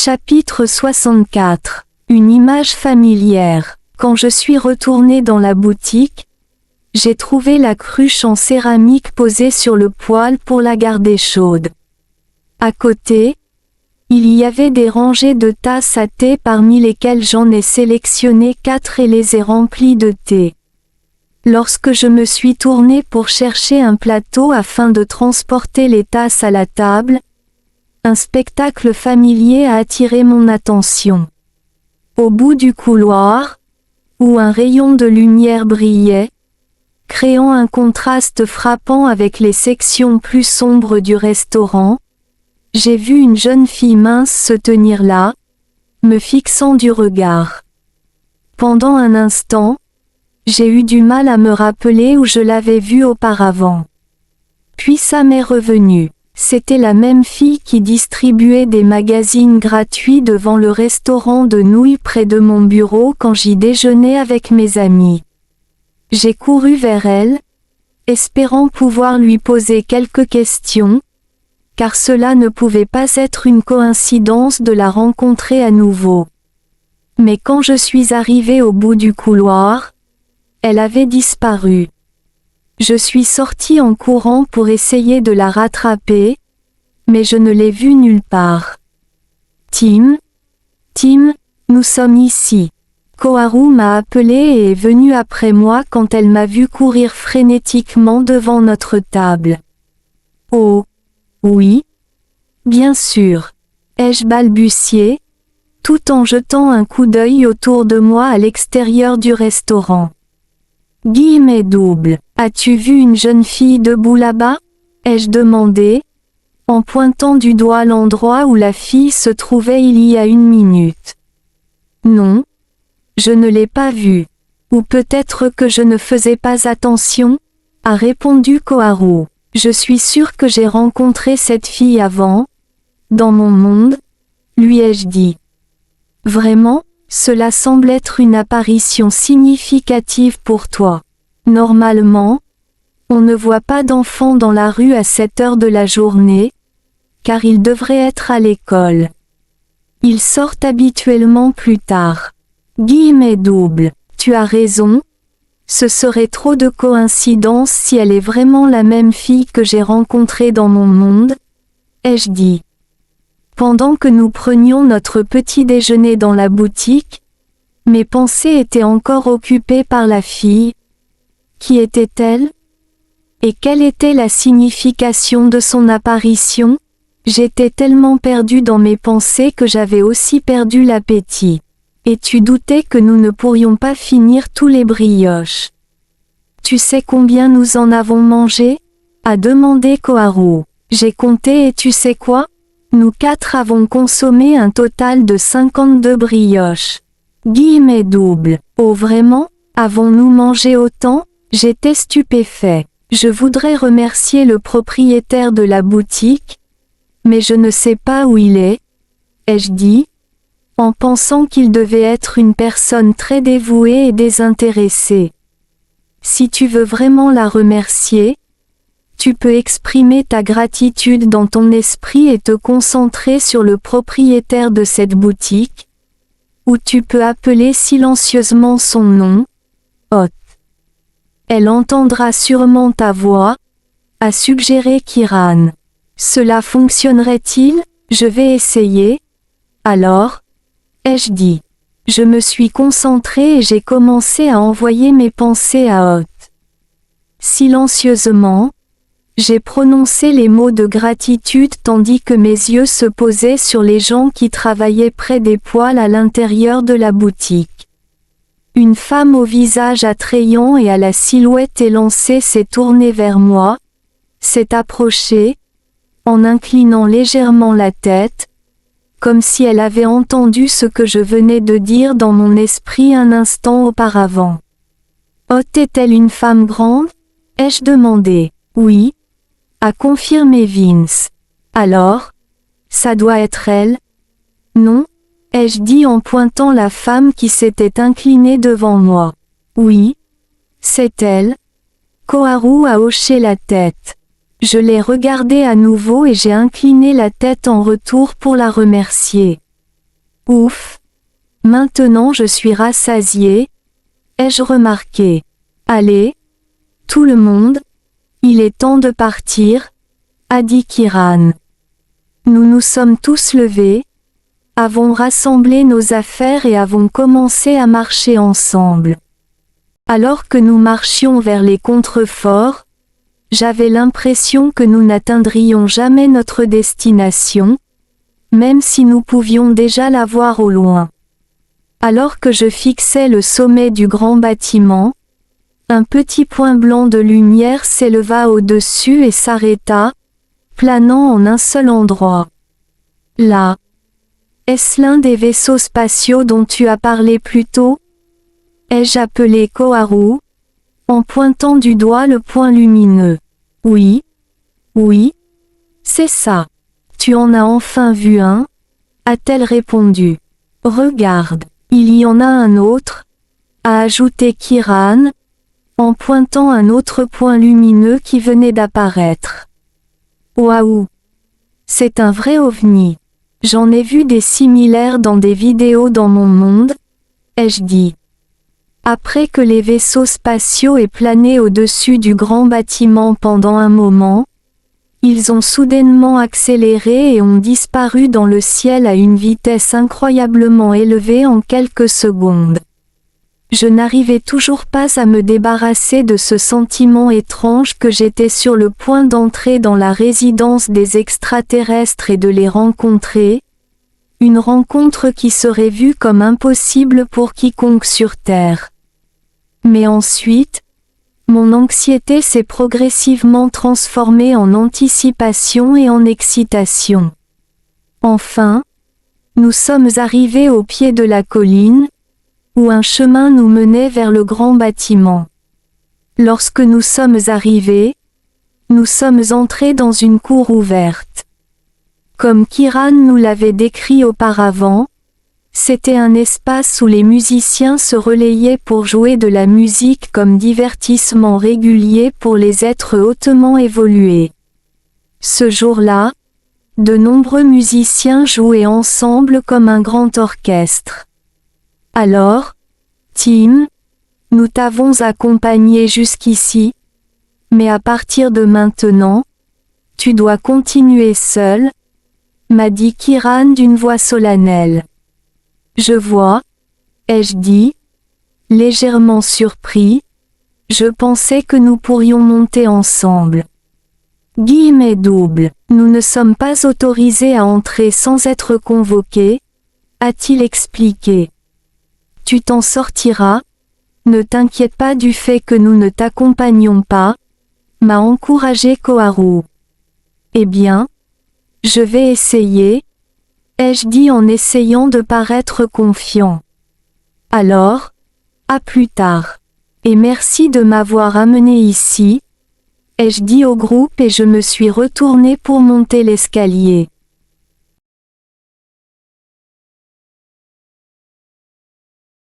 Chapitre 64. Une image familière. Quand je suis retournée dans la boutique, j'ai trouvé la cruche en céramique posée sur le poêle pour la garder chaude. À côté, il y avait des rangées de tasses à thé parmi lesquelles j'en ai sélectionné 4 et les ai remplies de thé. Lorsque je me suis tournée pour chercher un plateau afin de transporter les tasses à la table, un spectacle familier a attiré mon attention. Au bout du couloir, où un rayon de lumière brillait, créant un contraste frappant avec les sections plus sombres du restaurant, j'ai vu une jeune fille mince se tenir là, me fixant du regard. Pendant un instant, j'ai eu du mal à me rappeler où je l'avais vue auparavant. Puis ça m'est revenu. C'était la même fille qui distribuait des magazines gratuits devant le restaurant de nouilles près de mon bureau quand j'y déjeunais avec mes amis. J'ai couru vers elle, espérant pouvoir lui poser quelques questions, car cela ne pouvait pas être une coïncidence de la rencontrer à nouveau. Mais quand je suis arrivée au bout du couloir, elle avait disparu. Je suis sortie en courant pour essayer de la rattraper, mais je ne l'ai vue nulle part. Tim, nous sommes ici. Koharu m'a appelé et est venue après moi quand elle m'a vu courir frénétiquement devant notre table. Oh, oui, bien sûr, ai-je balbutié, tout en jetant un coup d'œil autour de moi à l'extérieur du restaurant. Guillemets doubles. As-tu vu une jeune fille debout là-bas? Ai-je demandé, en pointant du doigt l'endroit où la fille se trouvait il y a une minute. Non, je ne l'ai pas vue. Ou peut-être que je ne faisais pas attention, a répondu Koharu. Je suis sûre que j'ai rencontré cette fille avant, dans mon monde, lui ai-je dit. Vraiment? Cela semble être une apparition significative pour toi. Normalement, on ne voit pas d'enfants dans la rue à cette heure de la journée, car ils devraient être à l'école. Ils sortent habituellement plus tard. Guillemets doubles. Tu as raison. Ce serait trop de coïncidence si elle est vraiment la même fille que j'ai rencontrée dans mon monde, ai-je dit. Pendant que nous prenions notre petit déjeuner dans la boutique, mes pensées étaient encore occupées par la fille. Qui était-elle? Et quelle était la signification de son apparition? J'étais tellement perdue dans mes pensées que j'avais aussi perdu l'appétit. Et tu doutais que nous ne pourrions pas finir tous les brioches. Tu sais combien nous en avons mangé? A demandé Koharu. J'ai compté et tu sais quoi? Nous 4 avons consommé un total de 52 brioches. Guillemets doubles. Oh vraiment? Avons-nous mangé autant? J'étais stupéfait. Je voudrais remercier le propriétaire de la boutique, mais je ne sais pas où il est, ai-je dit, en pensant qu'il devait être une personne très dévouée et désintéressée. Si tu veux vraiment la remercier, tu peux exprimer ta gratitude dans ton esprit et te concentrer sur le propriétaire de cette boutique, ou tu peux appeler silencieusement son nom, Hot. Elle entendra sûrement ta voix, a suggéré Kiran. Cela fonctionnerait-il? Je vais essayer. Alors, ai-je dit. Je me suis concentrée et j'ai commencé à envoyer mes pensées à Hot. Silencieusement, j'ai prononcé les mots de gratitude tandis que mes yeux se posaient sur les gens qui travaillaient près des poêles à l'intérieur de la boutique. Une femme au visage attrayant et à la silhouette élancée s'est tournée vers moi, s'est approchée, en inclinant légèrement la tête, comme si elle avait entendu ce que je venais de dire dans mon esprit un instant auparavant. Hot est-elle une femme grande? Ai-je demandé. Oui, a confirmé Vince. Alors, ça doit être elle? Non? Ai-je dit en pointant la femme qui s'était inclinée devant moi. Oui, c'est elle. Koharu a hoché la tête. Je l'ai regardée à nouveau et j'ai incliné la tête en retour pour la remercier. Ouf. Maintenant je suis rassasié, ai-je remarqué. Allez, tout le monde, il est temps de partir, a dit Kiran. Nous nous sommes tous levés, avons rassemblé nos affaires et avons commencé à marcher ensemble. Alors que nous marchions vers les contreforts, j'avais l'impression que nous n'atteindrions jamais notre destination, même si nous pouvions déjà la voir au loin. Alors que je fixais le sommet du grand bâtiment, un petit point blanc de lumière s'éleva au-dessus et s'arrêta, planant en un seul endroit. Là. Est-ce l'un des vaisseaux spatiaux dont tu as parlé plus tôt? Ai-je appelé Koharu, en pointant du doigt le point lumineux. Oui. Oui. C'est ça. Tu en as enfin vu un? A-t-elle répondu. Regarde, il y en a un autre, a ajouté Kiran, en pointant un autre point lumineux qui venait d'apparaître. Waouh! C'est un vrai ovni. J'en ai vu des similaires dans des vidéos dans mon monde, ai-je dit. Après que les vaisseaux spatiaux aient plané au-dessus du grand bâtiment pendant un moment, ils ont soudainement accéléré et ont disparu dans le ciel à une vitesse incroyablement élevée en quelques secondes. Je n'arrivais toujours pas à me débarrasser de ce sentiment étrange que j'étais sur le point d'entrer dans la résidence des extraterrestres et de les rencontrer, une rencontre qui serait vue comme impossible pour quiconque sur Terre. Mais ensuite, mon anxiété s'est progressivement transformée en anticipation et en excitation. Enfin, nous sommes arrivés au pied de la colline, où un chemin nous menait vers le grand bâtiment. Lorsque nous sommes arrivés, nous sommes entrés dans une cour ouverte. Comme Kiran nous l'avait décrit auparavant, c'était un espace où les musiciens se relayaient pour jouer de la musique comme divertissement régulier pour les êtres hautement évolués. Ce jour-là, de nombreux musiciens jouaient ensemble comme un grand orchestre. Alors, Tim, nous t'avons accompagné jusqu'ici, mais à partir de maintenant, tu dois continuer seul, m'a dit Kiran d'une voix solennelle. Je vois, ai-je dit, légèrement surpris, je pensais que nous pourrions monter ensemble. Guillemets double, nous ne sommes pas autorisés à entrer sans être convoqués, a-t-il expliqué. Tu t'en sortiras, ne t'inquiète pas du fait que nous ne t'accompagnions pas, m'a encouragé Koharu. Eh bien, je vais essayer, ai-je dit en essayant de paraître confiant. Alors, à plus tard. Et merci de m'avoir amené ici, ai-je dit au groupe et je me suis retourné pour monter l'escalier.